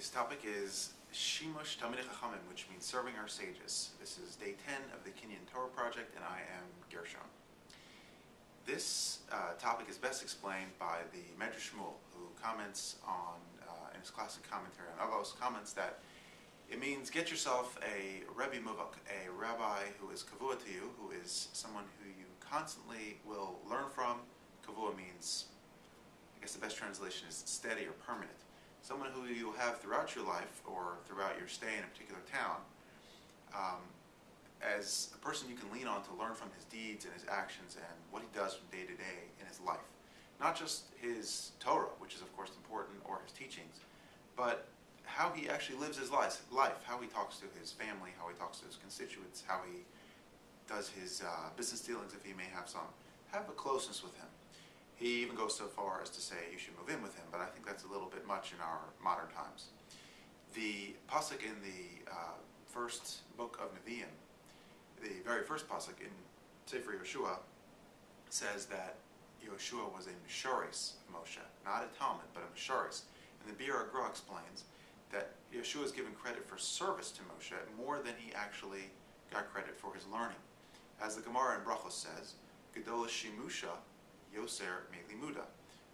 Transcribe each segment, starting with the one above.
Today's topic is Shimush Talmidei Chachamim, which means serving our sages. This is day 10 of the Kinyan Torah project, and I am Gershon. This topic is best explained by the Medrash Shmuel, who comments on, in his classic commentary on Avos, comments that it means get yourself a Rebbe Muvak, a rabbi who is kavua to you, who is someone who you constantly will learn from. Kavua means, I guess the best translation is steady or permanent. Someone who you have throughout your life or throughout your stay in a particular town, as a person you can lean on to learn from his deeds and his actions and what he does from day to day in his life. Not just his Torah, which is of course important, or his teachings, but how he actually lives his life, how he talks to his family, how he talks to his constituents, how he does his business dealings if he may have some. Have a closeness with him. He even goes so far as to say you should move in with him, but I think that's a little bit much in our modern times. The pasuk in the first book of Nevi'im, the very first pasuk in Sefer Yeshua, says that Yeshua was a Mishoris of Moshe, not a Talmud, but a Mishoris. And the Bir Agra explains that Yeshua is given credit for service to Moshe more than he actually got credit for his learning. As the Gemara in Brachos says, Gedola Shimusha Yoser Me'limuda,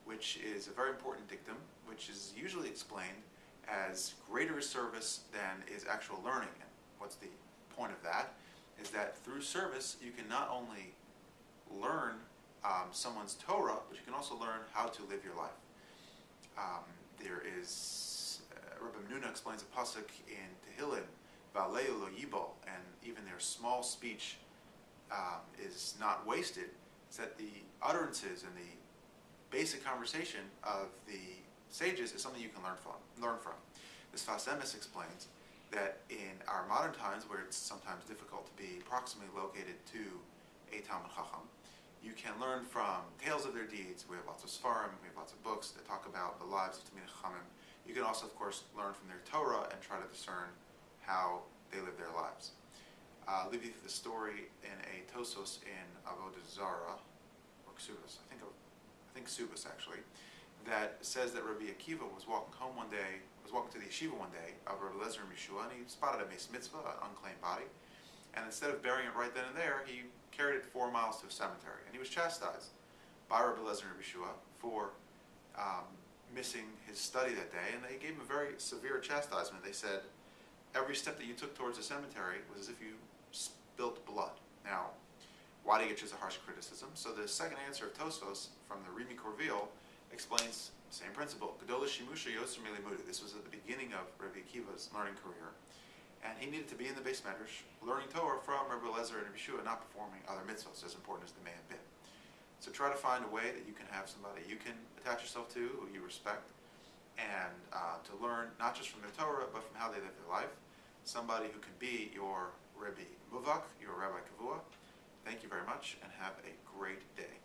which is a very important dictum, which is usually explained as greater service than is actual learning. And what's the point of that? Is that through service you can not only learn someone's Torah, but you can also learn how to live your life. There is, Rabbi Menuna explains a pasuk in Tehillim, Va'aleu lo yibol, and even their small speech is not wasted. It's that the utterances and the basic conversation of the sages is something you can learn from. This Sfas Emes explains that in our modern times, where it's sometimes difficult to be proximally located to a Talmid Chacham, you can learn from tales of their deeds. We have lots of Sfarim, we have lots of books that talk about the lives of Talmidei Chachamim. You can also, of course, learn from their Torah and try to discern how they live their lives. I'll leave you with the story in a Tosos in Avodah Zarah, or Ksubas, I think Ksubas actually, that says that Rabbi Akiva was walking to the yeshiva one day of Rabbi Lezer and Yeshua, and he spotted a meis mitzvah, an unclaimed body, and instead of burying it right then and there, he carried it 4 miles to a cemetery, and he was chastised by Rabbi Lezer and Yeshua for missing his study that day, and they gave him a very severe chastisement. They said, every step that you took towards the cemetery was as if you spilt blood. Now, why do you get such a harsh criticism? So the second answer of Tosfos from the Rimi Korvil explains the same principle. Gedola Shimusha Yoser Me'limuda. This was at the beginning of Rabbi Akiva's learning career, and he needed to be in the Beis Medrash, learning Torah from Rabbi Lezer and Yeshua, not performing other mitzvahs as important as they may have been. So try to find a way that you can have somebody you can attach yourself to, who you respect, and to learn not just from their Torah, but from how they live their life. Somebody who can be your Rebbe Muvak, your Rabbi Kavua. Thank you very much, and have a great day.